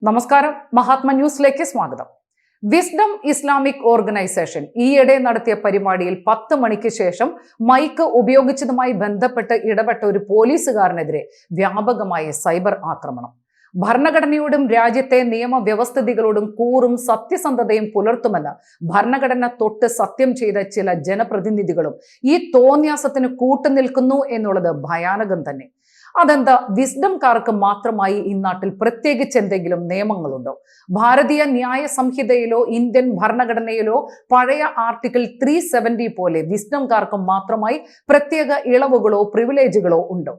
നമസ്കാരം, മഹാത്മ ന്യൂസിലേക്ക് സ്വാഗതം. വിസ്ഡം ഇസ്ലാമിക് ഓർഗനൈസേഷൻ ഈയിടെ നടത്തിയ പരിപാടിയിൽ 10 മണിക്ക് ശേഷം മൈക്ക് ഉപയോഗിച്ചതുമായി ബന്ധപ്പെട്ട് ഇടപെട്ട ഒരു പോലീസുകാരനെതിരെ വ്യാപകമായ സൈബർ ആക്രമണം. ഭരണഘടനയോടും രാജ്യത്തെ നിയമവ്യവസ്ഥിതികളോടും കൂറും സത്യസന്ധതയും പുലർത്തുമെന്ന് ഭരണഘടന തൊട്ട് സത്യം ചെയ്ത ചില ജനപ്രതിനിധികളും ഈ തോന്യാസത്തിന് കൂട്ടുനിൽക്കുന്നു എന്നുള്ളത് ഭയാനകം തന്നെ. അതെന്താ, വിസ്ഡംകാർക്ക് മാത്രമായി ഈ നാട്ടിൽ പ്രത്യേകിച്ച് എന്തെങ്കിലും നിയമങ്ങളുണ്ടോ? ഭാരതീയ ന്യായ സംഹിതയിലോ ഇന്ത്യൻ ഭരണഘടനയിലോ പഴയ ആർട്ടിക്കിൾ 370 പോലെ വിസ്ഡംകാർക്ക് മാത്രമായി പ്രത്യേക ഇളവുകളോ പ്രിവിലേജുകളോ ഉണ്ടോ?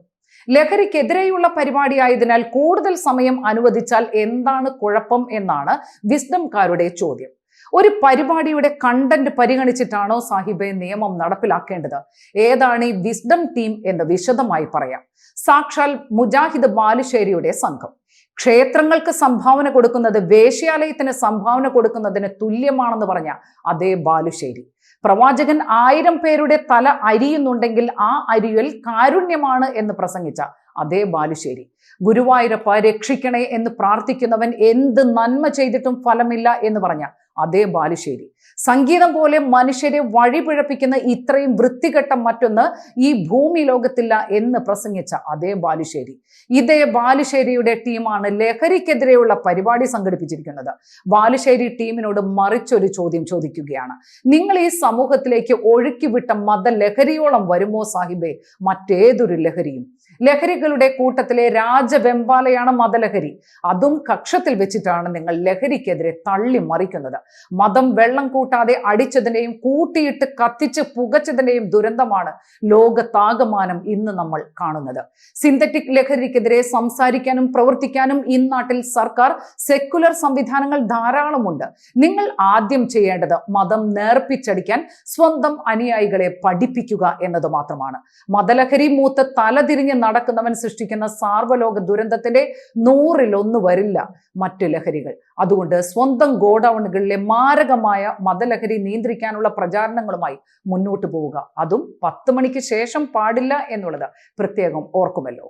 ലഹരിക്കെതിരെയുള്ള പരിപാടിയായതിനാൽ കൂടുതൽ സമയം അനുവദിച്ചാൽ എന്താണ് കുഴപ്പം എന്നാണ് വിസ്ഡംകാരുടെ ചോദ്യം. ഒരു പരിപാടിയുടെ കണ്ടന്റ് പരിഗണിച്ചിട്ടാണോ സാഹിബെ നിയമം നടപ്പിലാക്കേണ്ടത്? ഏതാണ് ഈ വിസ്ഡം ടീം എന്ന് വിശദമായി പറയാം. സാക്ഷാൽ മുജാഹിദ് ബാലുശ്ശേരിയുടെ സംഘം. ക്ഷേത്രങ്ങൾക്ക് സംഭാവന കൊടുക്കുന്നത് വേശ്യാലയത്തിന് സംഭാവന കൊടുക്കുന്നതിന് തുല്യമാണെന്ന് പറഞ്ഞ അതേ ബാലുശ്ശേരി. പ്രവാചകൻ 1000 പേരുടെ തല അരിയുന്നുണ്ടെങ്കിൽ ആ അരിയൽ കാരുണ്യമാണ് എന്ന് പ്രസംഗിച്ച അതേ ബാലുശ്ശേരി. ഗുരുവായൂരപ്പ രക്ഷിക്കണേ എന്ന് പ്രാർത്ഥിക്കുന്നവൻ എന്ത് നന്മ ചെയ്തിട്ടും ഫലമില്ല എന്ന് പറഞ്ഞ അതേ ബാലുശ്ശേരി. സംഗീതം പോലെ മനുഷ്യരെ വഴിപിഴപ്പിക്കുന്ന ഇത്രയും വൃത്തികെട്ട മറ്റൊന്ന് ഈ ഭൂമി ലോകത്തില്ല എന്ന് പ്രസംഗിച്ച അതേ ബാലുശ്ശേരി. ഇതേ ബാലുശ്ശേരിയുടെ ടീമാണ് ലഹരിക്കെതിരെയുള്ള പരിപാടി സംഘടിപ്പിച്ചിരിക്കുന്നത്. ബാലുശ്ശേരി ടീമിനോട് മറിച്ചൊരു ചോദ്യം ചോദിക്കുകയാണ്. നിങ്ങൾ ഈ സമൂഹത്തിലേക്ക് ഒഴുക്കിവിട്ട മതലഹരിയോളം വരുമോ സാഹിബേ മറ്റേതൊരു ലഹരിയും? ലഹരികളുടെ കൂട്ടത്തിലെ രാജവെമ്പാലയാണ് മതലഹരി. അതും കക്ഷത്തിൽ വെച്ചിട്ടാണ് നിങ്ങൾ ലഹരിക്കെതിരെ തള്ളി മറിക്കുന്നത്. മതം വെള്ളം കൂട്ടാതെ അടിച്ചതിന്റെയും കൂട്ടിയിട്ട് കത്തിച്ച് പുകച്ചതിന്റെയും ദുരന്തമാണ് ലോകത്താകമാനം ഇന്ന് നമ്മൾ കാണുന്നത്. സിന്തറ്റിക് ലഹരിക്കെതിരെ സംസാരിക്കാനും പ്രവർത്തിക്കാനും ഇന്നാട്ടിൽ സർക്കാർ സെക്കുലർ സംവിധാനങ്ങൾ ധാരാളമുണ്ട്. നിങ്ങൾ ആദ്യം ചെയ്യേണ്ടത് മതം നേർപ്പിച്ചടിക്കാൻ സ്വന്തം അനുയായികളെ പഠിപ്പിക്കുക എന്നത് മാത്രമാണ്. മതലഹരി മൂത്ത് തലതിരിഞ്ഞ് നടക്കുന്നവൻ സൃഷ്ടിക്കുന്ന സാർവലോക ദുരന്തത്തിന്റെ 100-1 വരില്ല മറ്റു ലഹരികൾ. അതുകൊണ്ട് സ്വന്തം ഗോഡൌണുകളിലെ മാരകമായ മതലഹരി നിയന്ത്രിക്കാനുള്ള പ്രചാരണങ്ങളുമായി മുന്നോട്ട് പോവുക. അതും 10 മണിക്ക് ശേഷം പാടില്ല എന്നുള്ളത് പ്രത്യേകം ഓർക്കുമല്ലോ.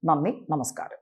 നന്ദി, നമസ്കാരം.